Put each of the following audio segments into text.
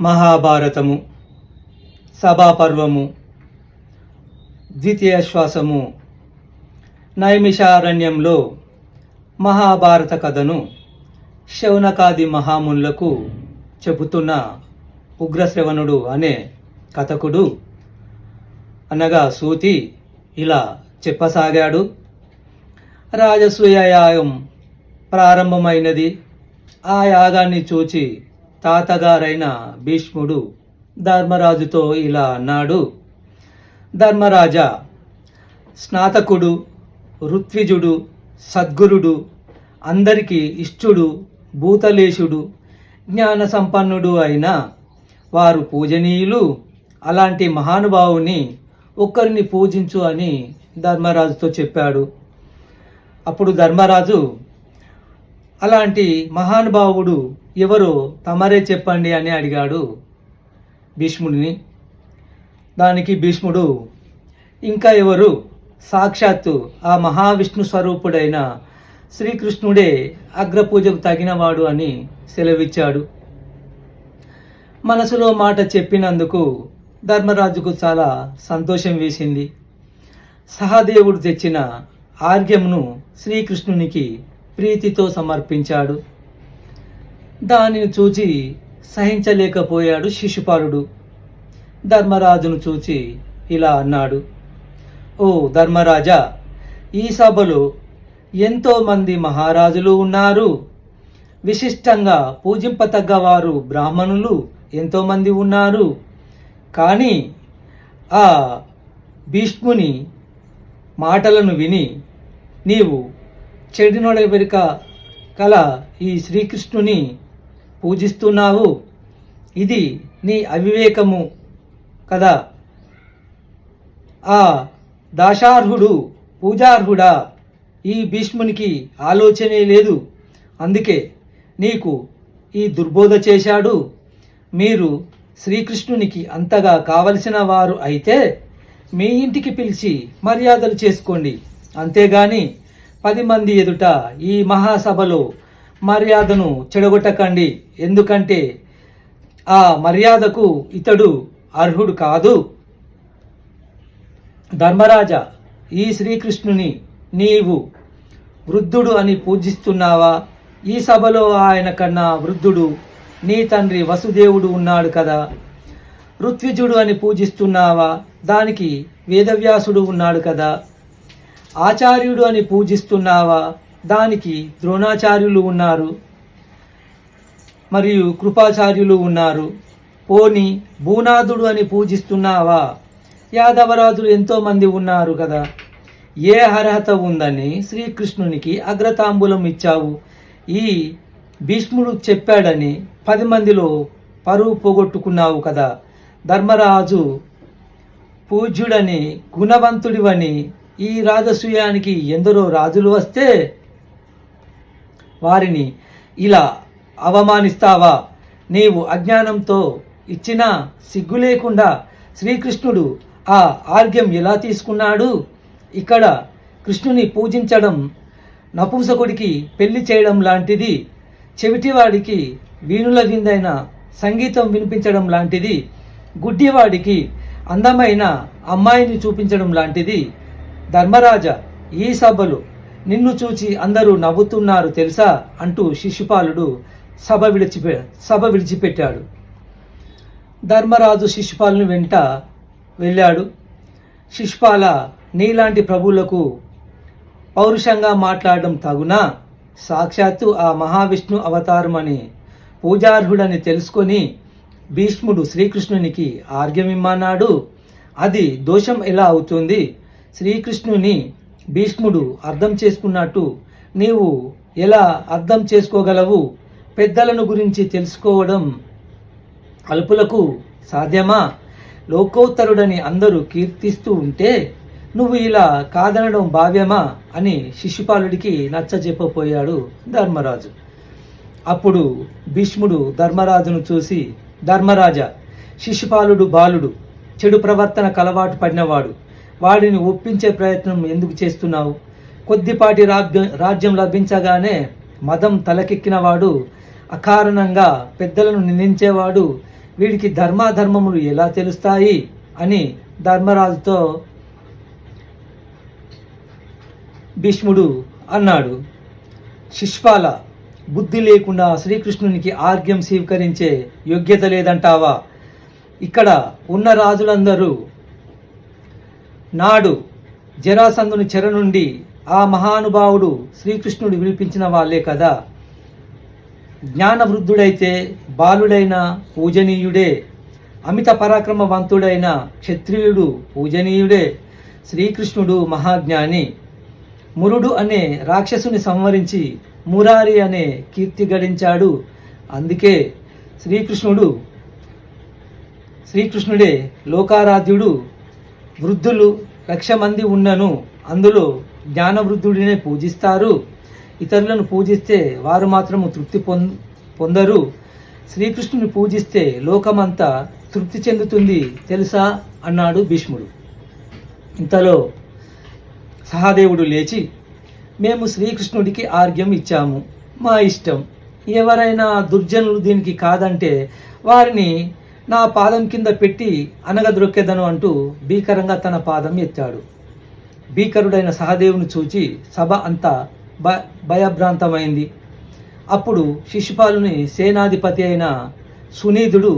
మహాభారతము సభాపర్వము ద్వితీయ శ్వాసము నైమిషారణ్యంలో మహాభారత కథను శౌనకాది మహామునులకు చెబుతున్న ఉగ్రశ్రవణుడు అనే కథకుడు అనగా సూతి ఇలా చెప్పసాగాడు. రాజసూయ యాగం ప్రారంభమైనది. ఆ యాగాన్ని చూచి తాతగారైన భీష్ముడు ధర్మరాజుతో ఇలా అన్నాడు. ధర్మరాజా, స్నాతకుడు, ఋత్విజుడు, సద్గురుడు, అందరికీ ఇష్టుడు, భూతలేశుడు, జ్ఞాన సంపన్నుడు అయిన వారు పూజనీయులు. అలాంటి మహానుభావుని ఒక్కరిని పూజించు అని ధర్మరాజుతో చెప్పాడు. అప్పుడు ధర్మరాజు, అలాంటి మహానుభావుడు ఎవరో తమరే చెప్పండి అని అడిగాడు భీష్ముడిని. దానికి భీష్ముడు, ఇంకా ఎవరు, సాక్షాత్తు ఆ మహావిష్ణు స్వరూపుడైన శ్రీకృష్ణుడే అగ్రపూజకు తగినవాడు అని సెలవిచ్చాడు. మనసులో మాట చెప్పినందుకు ధర్మరాజుకు చాలా సంతోషం వేసింది. సహదేవుడు తెచ్చిన ఆర్ఘ్యమును శ్రీకృష్ణునికి ప్రీతితో సమర్పించాడు. దానిని చూచి సహించలేకపోయాడు శిశుపాలుడు. ధర్మరాజును చూచి ఇలా అన్నాడు. ఓ ధర్మరాజా, ఈ సభలో ఎంతోమంది మహారాజులు ఉన్నారు. విశిష్టంగా పూజింపతగ్గవారు బ్రాహ్మణులు ఎంతోమంది ఉన్నారు. కానీ ఆ భీష్ముని మాటలను విని నీవు చెడినొడ వెనుక కల ఈ శ్రీకృష్ణుని పూజిస్తున్నావు. ఇది నీ అవివేకము కదా. ఆ దాశార్హుడు పూజార్హుడా? ఈ భీష్మునికి ఆలోచనే లేదు. అందుకే నీకు ఈ దుర్బోధ చేశాడు. మీరు శ్రీకృష్ణునికి అంతగా కావలసిన వారు అయితే మీ ఇంటికి పిలిచి మర్యాదలు చేసుకోండి. అంతేగాని 10 మంది ఎదుట ఈ మహాసభలో మర్యాదను చెడగొట్టకండి. ఎందుకంటే ఆ మర్యాదకు ఇతడు అర్హుడు కాదు. ధర్మరాజా, ఈ శ్రీకృష్ణుని నీవు వృద్ధుడు అని పూజిస్తున్నావా? ఈ సభలో ఆయన కన్నా వృద్ధుడు నీ తండ్రి వసుదేవుడు ఉన్నాడు కదా. ఋత్విజుడు అని పూజిస్తున్నావా? దానికి వేదవ్యాసుడు ఉన్నాడు కదా. ఆచార్యుడు అని పూజిస్తున్నావా? దానికి ద్రోణాచార్యులు ఉన్నారు, మరియు కృపాచార్యులు ఉన్నారు. పోని భూనాథుడు అని పూజిస్తున్నావా? యాదవరాజులు ఎంతోమంది ఉన్నారు కదా. ఏ అర్హత ఉందని శ్రీకృష్ణునికి అగ్రతాంబూలం ఇచ్చావు? ఈ భీష్ముడు చెప్పాడని 10 మందిలో పరువు పోగొట్టుకున్నావు కదా. ధర్మరాజు పూజ్యుడని గుణవంతుడివని ఈ రాజసూయానికి ఎందరో రాజులు వస్తే వారిని ఇలా అవమానిస్తావా? నీవు అజ్ఞానంతో ఇచ్చిన సిగ్గు లేకుండా శ్రీకృష్ణుడు ఆ ఆర్ఘ్యం ఎలా తీసుకున్నాడు? ఇక్కడ కృష్ణుని పూజించడం నపుంసకుడికి పెళ్లి చేయడం లాంటిది. చెవిటివాడికి వీణుల విందైన సంగీతం వినిపించడం లాంటిది. గుడ్డివాడికి అందమైన అమ్మాయిని చూపించడం లాంటిది. ధర్మరాజా, ఈ సభలో నిన్ను చూచి అందరూ నవ్వుతున్నారు తెలుసా అంటూ శిశుపాలుడు సభ విడిచిపెట్టాడు. ధర్మరాజు శిశుపాలుని వెంట వెళ్ళాడు. శిశుపాల, నీలాంటి ప్రభువులకు పౌరుషంగా మాట్లాడడం తగునా? సాక్షాత్తు ఆ మహావిష్ణు అవతారమని పూజార్హుడని తెలుసుకొని భీష్ముడు శ్రీకృష్ణునికి ఆర్ఘ్యమిమ్మన్నాడు. అది దోషం ఎలా అవుతుంది? శ్రీకృష్ణుని భీష్ముడు అర్థం చేసుకున్నట్టు నీవు ఎలా అర్థం చేసుకోగలవు? పెద్దలను గురించి తెలుసుకోవడం అల్పులకు సాధ్యమా? లోకోత్తరుడని అందరూ కీర్తిస్తూ ఉంటే నువ్వు ఇలా కాదనడం భావ్యమా అని శిశుపాలుడికి నచ్చజెప్పపోయాడు ధర్మరాజు. అప్పుడు భీష్ముడు ధర్మరాజును చూసి, ధర్మరాజా, శిశుపాలుడు బాలుడు, చెడు ప్రవర్తన కలవాటు పడినవాడు. వాడిని ఒప్పించే ప్రయత్నం ఎందుకు చేస్తున్నావు? కొద్దిపాటి రాజ్యం లభించగానే మదం తలకెక్కినవాడు, అకారణంగా పెద్దలను నిందించేవాడు, వీడికి ధర్మాధర్మములు ఎలా తెలుస్తాయి అని ధర్మరాజుతో భీష్ముడు అన్నాడు. శిష్పాల, బుద్ధి లేకుండా శ్రీకృష్ణునికి ఆర్ఘ్యం స్వీకరించే యోగ్యత లేదంటావా? ఇక్కడ ఉన్న రాజులందరూ నాడు జరాసంధుని చెర నుండి ఆ మహానుభావుడు శ్రీకృష్ణుడు విడిపించిన వాళ్ళే కదా. జ్ఞానవృద్ధుడైతే బాలుడైన పూజనీయుడే, అమిత పరాక్రమవంతుడైన క్షత్రియుడు పూజనీయుడే. శ్రీకృష్ణుడు మహాజ్ఞాని. మురుడు అనే రాక్షసుని సంహరించి మురారి అనే కీర్తి గడించాడు. అందుకే శ్రీకృష్ణుడే లోకారాధ్యుడు. వృద్ధులు 1,00,000 మంది ఉన్నను అందులో జ్ఞానవృద్ధుడినే పూజిస్తారు. ఇతరులను పూజిస్తే వారు మాత్రము తృప్తి పొందరు. శ్రీకృష్ణుని పూజిస్తే లోకమంతా తృప్తి చెందుతుంది తెలుసా అన్నాడు భీష్ముడు. ఇంతలో సహదేవుడు లేచి, మేము శ్రీకృష్ణుడికి ఆర్ఘ్యం ఇచ్చాము, మా ఇష్టం. ఎవరైనా దుర్జనులు దీనికి కాదంటే వారిని నా పాదం కింద పెట్టి అనగద్రొక్కెదను అంటూ భీకరంగా తన పాదం ఎత్తాడు. భీకరుడైన సహదేవుని చూచి సభ అంతా భయభ్రాంతమైంది. అప్పుడు శిశుపాలుని సేనాధిపతి అయిన సునీధుడు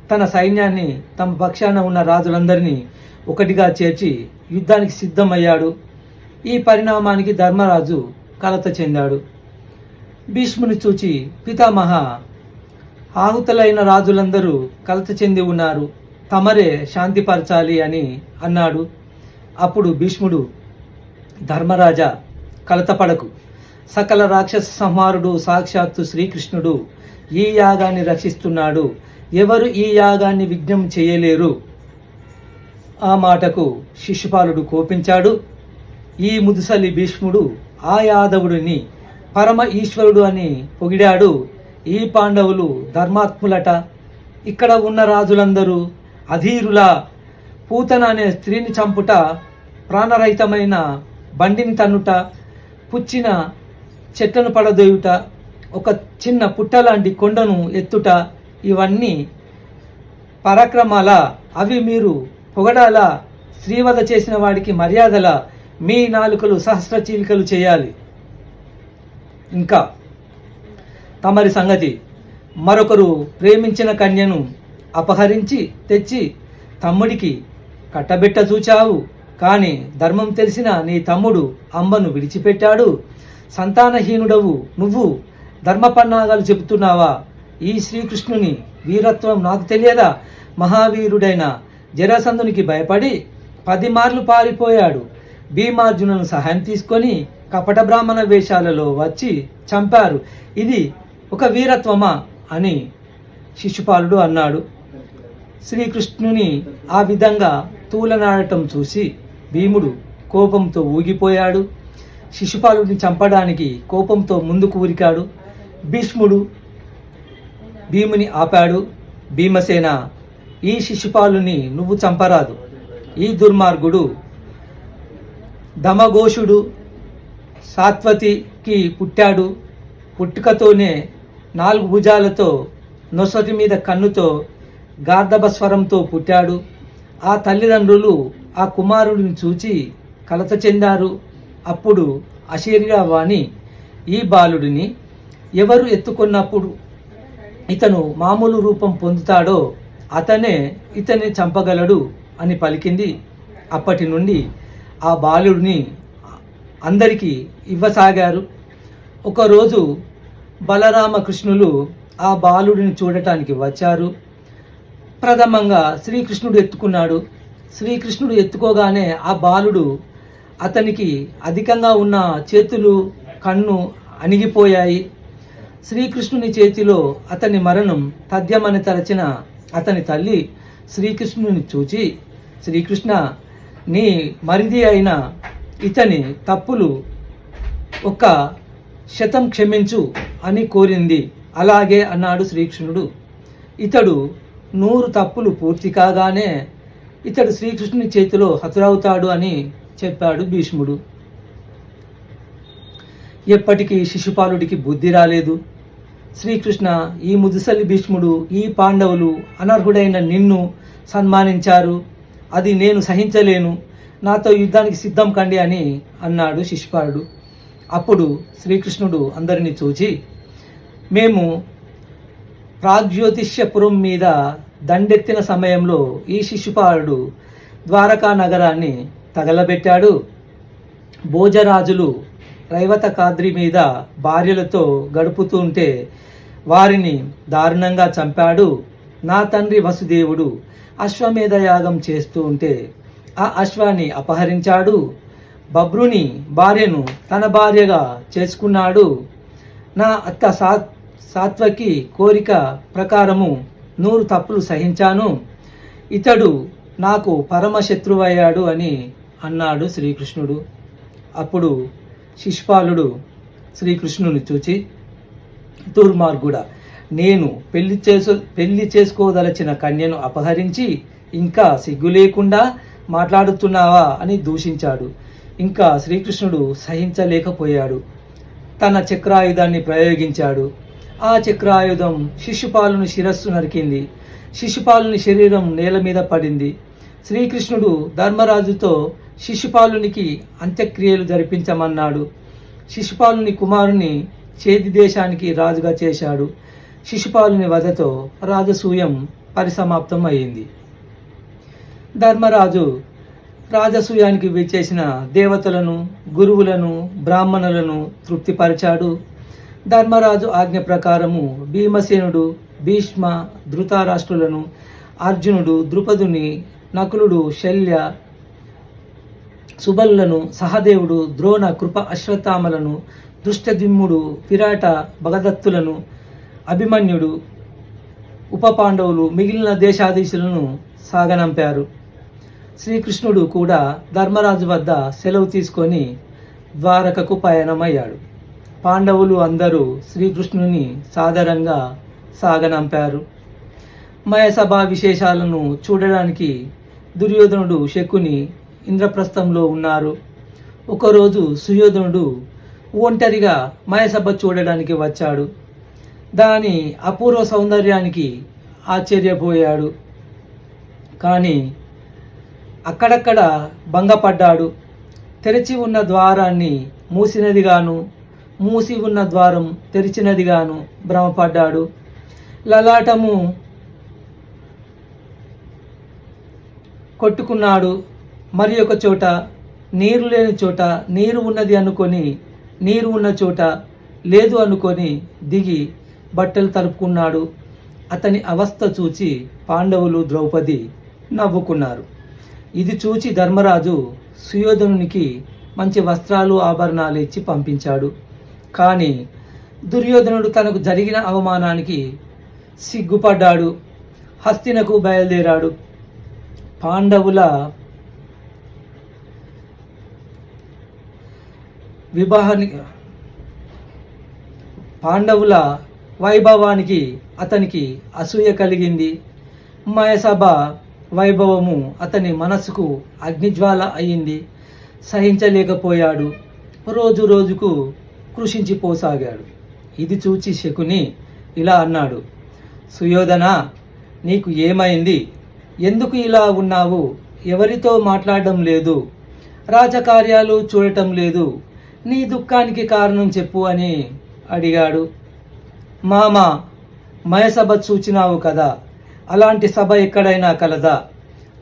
తన సైన్యాన్ని తమ పక్షాన ఉన్న రాజులందరినీ ఒకటిగా చేర్చి యుద్ధానికి సిద్ధమయ్యాడు. ఈ పరిణామానికి ధర్మరాజు కలత చెందాడు. భీష్ముని చూచి, పితామహ, ఆహుతులైన రాజులందరూ కలత చెంది ఉన్నారు, తమరే శాంతిపరచాలి అని అన్నాడు. అప్పుడు భీష్ముడు, ధర్మరాజా, కలతపడకు. సకల రాక్షస సంహారుడు సాక్షాత్తు శ్రీకృష్ణుడు ఈ యాగాన్ని రక్షిస్తున్నాడు. ఎవరు ఈ యాగాన్ని విఘ్నం చేయలేరు. ఆ మాటకు శిశుపాలుడు కోపించాడు. ఈ ముదుసలి భీష్ముడు ఆ యాదవుడిని పరమ ఈశ్వరుడు అని పొగిడాడు. ఈ పాండవులు ధర్మాత్ములట. ఇక్కడ ఉన్న రాజులందరూ అధీరులా. పూతన అనే స్త్రీని చంపుట, ప్రాణరహితమైన బండిని తన్నుట, పుచ్చిన చెట్లను పడదోయుట, ఒక చిన్న పుట్టలాంటి కొండను ఎత్తుట, ఇవన్నీ పరాక్రమాల? అవి మీరు పొగడాలా? శ్రీవధ చేసిన వాడికి మర్యాదల? మీ నాలుకలు సహస్ర చీలికలు చేయాలి. ఇంకా తమరి సంగతి, మరొకరు ప్రేమించిన కన్యను అపహరించి తెచ్చి తమ్ముడికి కట్టబెట్ట చూచావు. కానీ ధర్మం తెలిసిన నీ తమ్ముడు అమ్మను విడిచిపెట్టాడు. సంతానహీనుడవు నువ్వు ధర్మపన్నాగాలు చెబుతున్నావా? ఈ శ్రీకృష్ణుని వీరత్వం నాకు తెలియదా? మహావీరుడైన జరాసంధునికి భయపడి 10 మార్లు పారిపోయాడు. భీమార్జునులను సహాయం తీసుకొని కపట బ్రాహ్మణ వేషాలలో వచ్చి చంపారు. ఇది ఒక వీరత్వమా అని శిశుపాలుడు అన్నాడు. శ్రీకృష్ణుని ఆ విధంగా తూలనాడటం చూసి భీముడు కోపంతో ఊగిపోయాడు. శిశుపాలుడిని చంపడానికి కోపంతో ముందుకు ఉరికాడు. భీష్ముడు భీముని ఆపాడు. భీమసేన, ఈ శిశుపాలుని నువ్వు చంపరాదు. ఈ దుర్మార్గుడు దమఘోషుడు సాత్వతికి పుట్టాడు. పుట్టుకతోనే 4 భుజాలతో, నొసటి మీద కన్నుతో, గార్ధబ స్వరంతో పుట్టాడు. ఆ తల్లిదండ్రులు ఆ కుమారుడిని చూచి కలత చెందారు. అప్పుడు అశరీరవాణి, ఈ బాలుడిని ఎవరు ఎత్తుకున్నప్పుడు ఇతను మామూలు రూపం పొందుతాడో అతనే ఇతన్ని చంపగలడు అని పలికింది. అప్పటి నుండి ఆ బాలుడిని అందరికీ ఇవ్వసాగారు. ఒకరోజు బలరామకృష్ణులు ఆ బాలుడిని చూడటానికి వచ్చారు. ప్రథమంగా శ్రీకృష్ణుడు ఎత్తుకున్నాడు. శ్రీకృష్ణుడు ఎత్తుకోగానే ఆ బాలుడు అతనికి అధికంగా ఉన్న చేతులు, కన్ను అణిగిపోయాయి. శ్రీకృష్ణుని చేతిలో అతని మరణం తథ్యమని తలచిన అతని తల్లి శ్రీకృష్ణుని చూచి, శ్రీకృష్ణ, నీ మరిది అయిన ఇతని తప్పులు 100 క్షమించు అని కోరింది. అలాగే అన్నాడు శ్రీకృష్ణుడు. ఇతడు 100 తప్పులు పూర్తి కాగానే ఇతడు శ్రీకృష్ణుని చేతిలో హతురవుతాడు అని చెప్పాడు భీష్ముడు. ఎప్పటికీ శిశుపాలుడికి బుద్ధి రాలేదు. శ్రీకృష్ణ, ఈ ముదుసలి భీష్ముడు, ఈ పాండవులు అనర్హుడైన నిన్ను సన్మానించారు, అది నేను సహించలేను, నాతో యుద్ధానికి సిద్ధం కండి అని అన్నాడు శిశుపాలుడు. అప్పుడు శ్రీకృష్ణుడు అందరినీ చూచి, మేము ప్రాగ్జ్యోతిష్యపురం మీద దండెత్తిన సమయంలో ఈ శిశుపాలుడు ద్వారకా నగరాన్ని తగలబెట్టాడు. భోజరాజులు రైవతకాద్రి మీద భార్యలతో గడుపుతుంటే వారిని దారుణంగా చంపాడు. నా తండ్రి వసుదేవుడు అశ్వమేధ యాగం చేస్తూ ఉంటే ఆ అశ్వాన్ని అపహరించాడు. బబ్రుని భార్యను తన భార్యగా చేసుకున్నాడు. నా అత్త సాత్వకి కోరిక ప్రకారము 100 తప్పులు సహించాను. ఇతడు నాకు పరమశత్రువయ్యాడు అని అన్నాడు శ్రీకృష్ణుడు. అప్పుడు శిశుపాలుడు శ్రీకృష్ణుని చూచి, దుర్మార్గుడా, నేను పెళ్లి చేసుకోదలచిన కన్యను అపహరించి ఇంకా సిగ్గు లేకుండా మాట్లాడుతున్నావా అని దూషించాడు. ఇంకా శ్రీకృష్ణుడు సహించలేకపోయాడు. తన చక్రాయుధాన్ని ప్రయోగించాడు. ఆ చక్రాయుధం శిశుపాలుని శిరస్సు నరికింది. శిశుపాలుని శరీరం నేల మీద పడింది. శ్రీకృష్ణుడు ధర్మరాజుతో శిశుపాలునికి అంత్యక్రియలు జరిపించమన్నాడు. శిశుపాలుని కుమారుని చేది దేశానికి రాజుగా చేశాడు. శిశుపాలుని వధతో రాజసూయం పరిసమాప్తం అయింది. ధర్మరాజు రాజసూయానికి విచ్చేసిన దేవతలను, గురువులను, బ్రాహ్మణులను తృప్తిపరిచాడు. ధర్మరాజు ఆజ్ఞ ప్రకారము భీమసేనుడు, భీష్మ, ధృతరాష్ట్రులను, అర్జునుడు, ద్రుపదుని, నకులుడు, శల్య, సుబలులను, సహదేవుడు, ద్రోణ, కృప, అశ్వత్థామలను, దృష్టద్యుమ్నుడు, విరాట, భగదత్తులను, అభిమన్యుడు, ఉప పాండవులు, మిగిలిన దేశాధీశులను సాగనంపారు. శ్రీకృష్ణుడు కూడా ధర్మరాజు వద్ద సెలవు తీసుకొని ద్వారకకు పయనమయ్యాడు. పాండవులు అందరూ శ్రీకృష్ణుని సాదరంగా సాగనంపారు. మయసభా విశేషాలను చూడడానికి దుర్యోధనుడు, శకుని ఇంద్రప్రస్థంలో ఉన్నారు. ఒకరోజు సుయోధనుడు ఒంటరిగా మయసభ చూడడానికి వచ్చాడు. దాని అపూర్వ సౌందర్యానికి ఆశ్చర్యపోయాడు. కానీ అక్కడక్కడ భంగపడ్డాడు. తెరిచి ఉన్న ద్వారాన్ని మూసినదిగాను, మూసి ఉన్న ద్వారం తెరిచినదిగాను భ్రమపడ్డాడు. లలాటము కొట్టుకున్నాడు. మరి ఒక చోట నీరు లేని చోట నీరు ఉన్నది అనుకొని, నీరు ఉన్న చోట లేదు అనుకొని దిగి బట్టలు తలుపుకున్నాడు. అతని అవస్థ చూచి పాండవులు, ద్రౌపది నవ్వుకున్నారు. ఇది చూచి ధర్మరాజు సుయోధనునికి మంచి వస్త్రాలు, ఆభరణాలు ఇచ్చి పంపించాడు. కానీ దుర్యోధనుడు తనకు జరిగిన అవమానానికి సిగ్గుపడ్డాడు. హస్తినకు బయలుదేరాడు. పాండవుల వైభవానికి అతనికి అసూయ కలిగింది. మయసభ వైభవము అతని మనసుకు అగ్నిజ్వాల అయింది. సహించలేకపోయాడు. రోజు రోజుకు కృషించిపోసాగాడు. ఇది చూచి శకుని ఇలా అన్నాడు, సుయోధన, నీకు ఏమైంది? ఎందుకు ఇలా ఉన్నావు? ఎవరితో మాట్లాడడం లేదు, రాజకార్యాలు చూడటం లేదు. నీ దుఃఖానికి కారణం చెప్పు అని అడిగాడు. మామ, మయసభ చూచినావు కదా, అలాంటి సభ ఎక్కడైనా కలదా?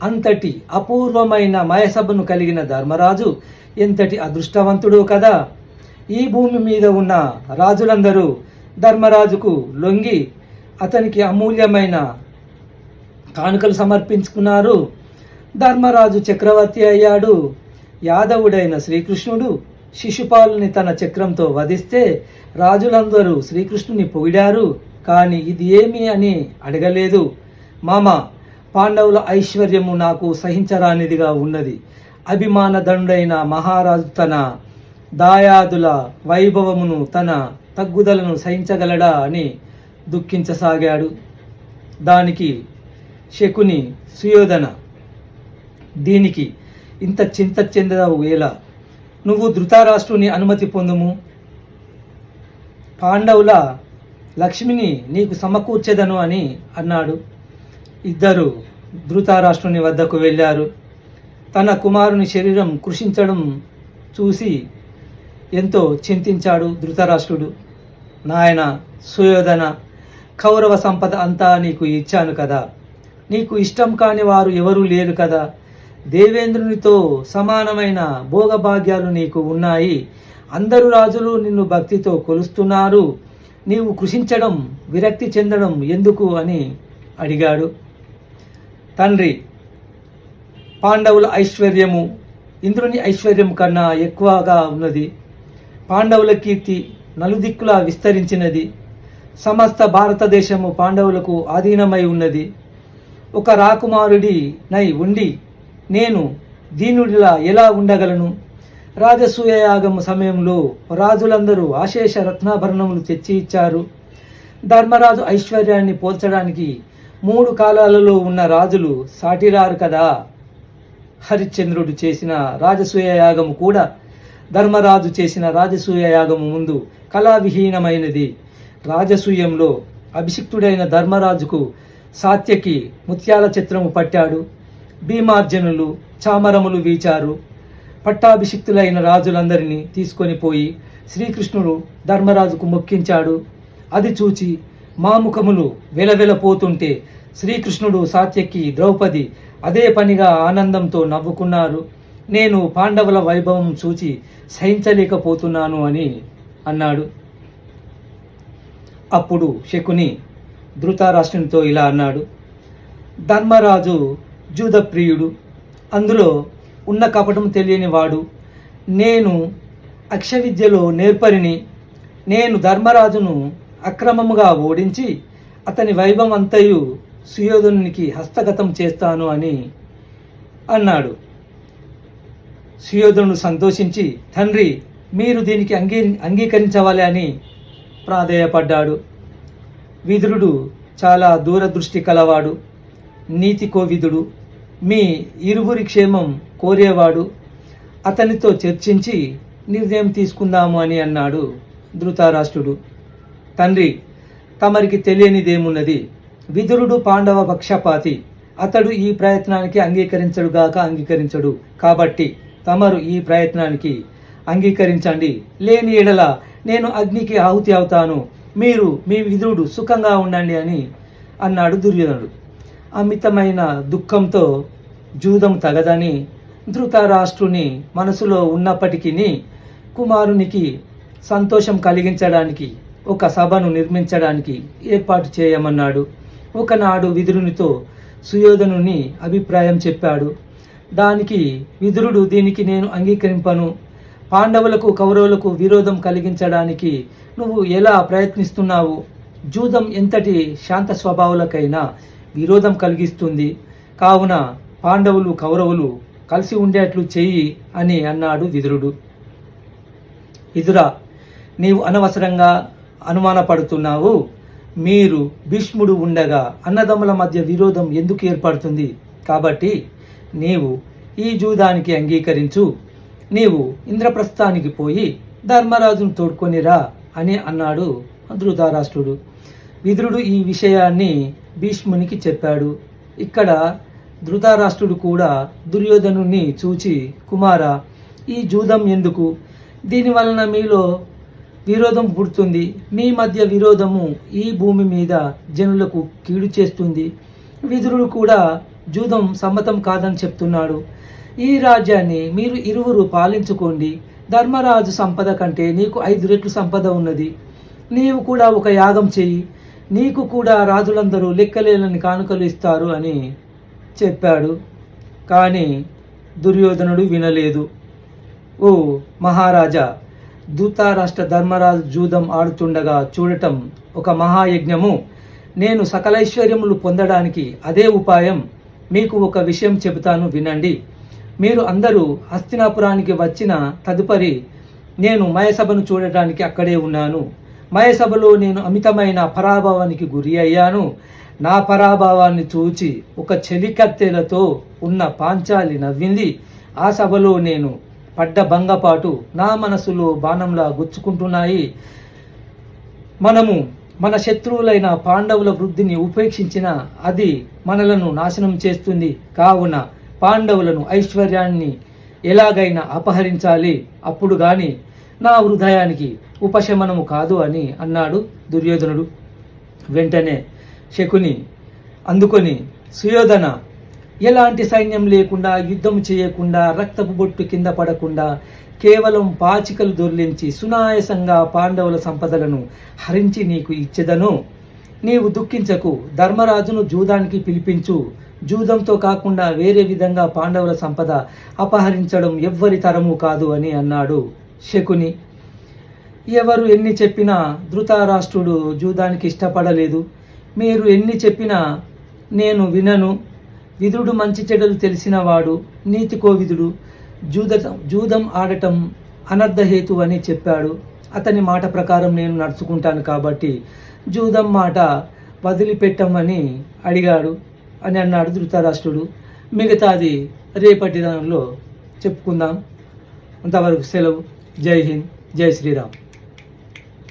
అంతటి అపూర్వమైన మయసభను కలిగిన ధర్మరాజు ఎంతటి అదృష్టవంతుడు కదా. ఈ భూమి మీద ఉన్న రాజులందరూ ధర్మరాజుకు లొంగి అతనికి అమూల్యమైన కానుకలు సమర్పించుకున్నారు. ధర్మరాజు చక్రవర్తి అయ్యాడు. యాదవుడైన శ్రీకృష్ణుడు శిశుపాలుని తన చక్రంతో వధిస్తే రాజులందరూ శ్రీకృష్ణుని పొగిడారు. కానీ ఇది ఏమి అని అడగలేదు. మామ, పాండవుల ఐశ్వర్యము నాకు సహించరానిదిగా ఉన్నది. అభిమానదండైన మహారాజు తన దాయాదుల వైభవమును, తన తగ్గుదలను సహించగలడా అని దుఃఖించసాగాడు. దానికి శకుని, సుయోధన, దీనికి ఇంత చింత చెందవు ఎలా? నువ్వు ధృతరాష్ట్రుని అనుమతి పొందుము. పాండవుల లక్ష్మిని నీకు సమకూర్చెదను అని అన్నాడు. ఇద్దరు ధృతరాష్ట్రుని వద్దకు వెళ్ళారు. తన కుమారుని శరీరం కృషించడం చూసి ఎంతో చింతించాడు ధృతరాష్ట్రుడు. నాయన సుయోధన, కౌరవ సంపద అంతా నీకు ఇచ్చాను కదా, నీకు ఇష్టం కాని వారు ఎవరూ లేరు కదా, దేవేంద్రునితో సమానమైన భోగభాగ్యాలు నీకు ఉన్నాయి, అందరు రాజులు నిన్ను భక్తితో కొలుస్తున్నారు, నీవు కృషించడం విరక్తి చెందడం ఎందుకు అని అడిగాడు. తండ్రి, పాండవుల ఐశ్వర్యము ఇంద్రుని ఐశ్వర్యం కన్నా ఎక్కువగా ఉన్నది. పాండవుల కీర్తి నలుదిక్కులా విస్తరించినది. సమస్త భారతదేశము పాండవులకు ఆధీనమై ఉన్నది. ఒక రాకుమారుడి నై ఉండి నేను దీనుడిలా ఎలా ఉండగలను? రాజసూయ యాగము సమయంలో రాజులందరూ ఆశేష రత్నాభరణములు తెచ్చి ఇచ్చారు. ధర్మరాజు ఐశ్వర్యాన్ని పోల్చడానికి 3 కాలాలలో ఉన్న రాజులు సాటిరారు కదా. హరిశ్చంద్రుడు చేసిన రాజసూయ యాగము కూడా ధర్మరాజు చేసిన రాజసూయ యాగము ముందు కళావిహీనమైనది. రాజసూయంలో అభిషిక్తుడైన ధర్మరాజుకు సాత్యకి ముత్యాల చిత్రము పట్టాడు. భీమార్జనులు చామరములు వీచారు. పట్టాభిషిక్తులైన రాజులందరినీ తీసుకొని పోయి శ్రీకృష్ణుడు ధర్మరాజుకు మొక్కించాడు. అది చూచి మాముఖములు వెలవెలపోతుంటే శ్రీకృష్ణుడు సాత్యకి ద్రౌపది అదే పనిగా ఆనందంతో నవ్వుకున్నారు. నేను పాండవుల వైభవం చూచి సహించలేకపోతున్నాను అని అన్నాడు. అప్పుడు శకుని ధృతరాష్ట్రునితో ఇలా అన్నాడు. ధర్మరాజు జూదప్రియుడు, అందులో ఉన్న కపటం తెలియని వాడు. నేను అక్షవిద్యలో నేర్పరిని. నేను ధర్మరాజును అక్రమముగా ఓడించి అతని వైభవం అంతయు సుయోధనునికి హస్తగతం చేస్తాను అని అన్నాడు. సుయోధనుడు సంతోషించి, తండ్రి, మీరు దీనికి అంగీకరించవాలి అని ప్రాధేయపడ్డాడు. విదురుడు చాలా దూరదృష్టి కలవాడు, నీతి కోవిదుడు, మీ ఇరువురి క్షేమం కోరేవాడు. అతనితో చర్చించి నిర్ణయం తీసుకుందాము అని అన్నాడు ధృతరాష్ట్రుడు. తండ్రి, తమరికి తెలియనిదేమున్నది? విదురుడు పాండవ పక్షపాతి. అతడు ఈ ప్రయత్నానికి అంగీకరించడు. కాబట్టి తమరు ఈ ప్రయత్నానికి అంగీకరించండి. లేని ఎడల నేను అగ్నికి ఆహుతి అవుతాను. మీరు మీ విదురుడు సుఖంగా ఉండండి అని అన్నాడు దుర్యోధనుడు. అమితమైన దుఃఖంతో జూదం తగదని ధృతరాష్ట్రుని మనసులో ఉన్నప్పటికీ కుమారునికి సంతోషం కలిగించడానికి ఒక సభను నిర్మించడానికి ఏర్పాటు చేయమన్నాడు. ఒకనాడు విదురునితో సుయోధనుని అభిప్రాయం చెప్పాడు. దానికి విదురుడు, దీనికి నేను అంగీకరింపను. పాండవులకు కౌరవులకు విరోధం కలిగించడానికి నువ్వు ఎలా ప్రయత్నిస్తున్నావు? జూదం ఎంతటి శాంత స్వభావులకైనా విరోధం కలిగిస్తుంది. కావున పాండవులు కౌరవులు కలిసి ఉండేట్లు చెయ్యి అని అన్నాడు విదురుడు. విదురా, నీవు అనవసరంగా అనుమానపడుతున్నావు. మీరు భీష్ముడు ఉండగా అన్నదమ్ముల మధ్య విరోధం ఎందుకు ఏర్పడుతుంది? కాబట్టి నీవు ఈ జూదానికి అంగీకరించు. నీవు ఇంద్రప్రస్థానికి పోయి ధర్మరాజును తోడ్కొనిరా అని అన్నాడు ధృతరాష్ట్రుడు. విదురుడు ఈ విషయాన్ని భీష్మునికి చెప్పాడు. ఇక్కడ ధృతరాష్ట్రుడు కూడా దుర్యోధనుని చూచి, కుమారా, ఈ జూదం ఎందుకు? దీనివలన మీలో విరోధం పుడుతుంది. మీ మధ్య విరోధము ఈ భూమి మీద జనులకు కీడు చేస్తుంది. విదురుడు కూడా జూదం సమ్మతం కాదని చెప్తున్నాడు. ఈ రాజ్యాన్ని మీరు ఇరువురు పాలించుకోండి. ధర్మరాజు సంపద కంటే నీకు 5 రెట్లు సంపద ఉన్నది. నీవు కూడా ఒక యాగం చెయ్యి. నీకు కూడా రాజులందరూ లెక్కలేని కానుకలు ఇస్తారు అని చెప్పాడు. కానీ దుర్యోధనుడు వినలేదు. ఓ మహారాజా, ధృతరాష్ట్ర ధర్మరాజు జూదం ఆడుతుండగా చూడటం ఒక మహాయజ్ఞము. నేను సకలైశ్వర్యములు పొందడానికి అదే ఉపాయం. మీకు ఒక విషయం చెబుతాను, వినండి. మీరు అందరూ హస్తినాపురానికి వచ్చిన తదుపరి నేను మయసభను చూడటానికి అక్కడే ఉన్నాను. మయసభలో నేను అమితమైన పరాభవానికి గురి అయ్యాను. నా పరాభవాన్ని చూచి ఒక చెలికత్తెలతో ఉన్న పాంచాలి నవ్వింది. ఆ సభలో నేను పడ్డ భంగపాటు నా మనసులో బాణంలా గుచ్చుకుంటున్నాయి. మనము మన శత్రువులైన పాండవుల వృద్ధిని ఉపేక్షించిన అది మనలను నాశనం చేస్తుంది. కావున పాండవులను ఐశ్వర్యాన్ని ఎలాగైనా అపహరించాలి, అప్పుడు గాని నా హృదయానికి ఉపశమనము కాదు అని అన్నాడు దుర్యోధనుడు. వెంటనే శకుని అందుకొని, సుయోధన, ఎలాంటి సైన్యం లేకుండా, యుద్ధం చేయకుండా, రక్తపు బొట్టు కింద పడకుండా, కేవలం పాచికలు దొర్లించి సునాయాసంగా పాండవుల సంపదలను హరించి నీకు ఇచ్చెదను. నీవు దుఃఖించకు. ధర్మరాజును జూదానికి పిలిపించు. జూదంతో కాకుండా వేరే విధంగా పాండవుల సంపద అపహరించడం ఎవ్వరి తరము కాదు అని అన్నాడు శకుని. ఎవరు ఎన్ని చెప్పినా ధృతరాష్ట్రుడు జూదానికి ఇష్టపడలేదు. మీరు ఎన్ని చెప్పినా నేను వినను. విదుడు మంచి చెడులు తెలిసినవాడు, నీతి కోవిదుడు. జూదం ఆడటం అనర్ధహేతు అని చెప్పాడు. అతని మాట ప్రకారం నేను నడుచుకుంటాను కాబట్టి జూదం మాట వదిలిపెట్టమని అడిగాడు అని అన్నాడు ధృతరాష్ట్రుడు. మిగతాది రేపటి దానిలో చెప్పుకుందాం. అంతవరకు సెలవు. జై హింద్, జై శ్రీరామ్.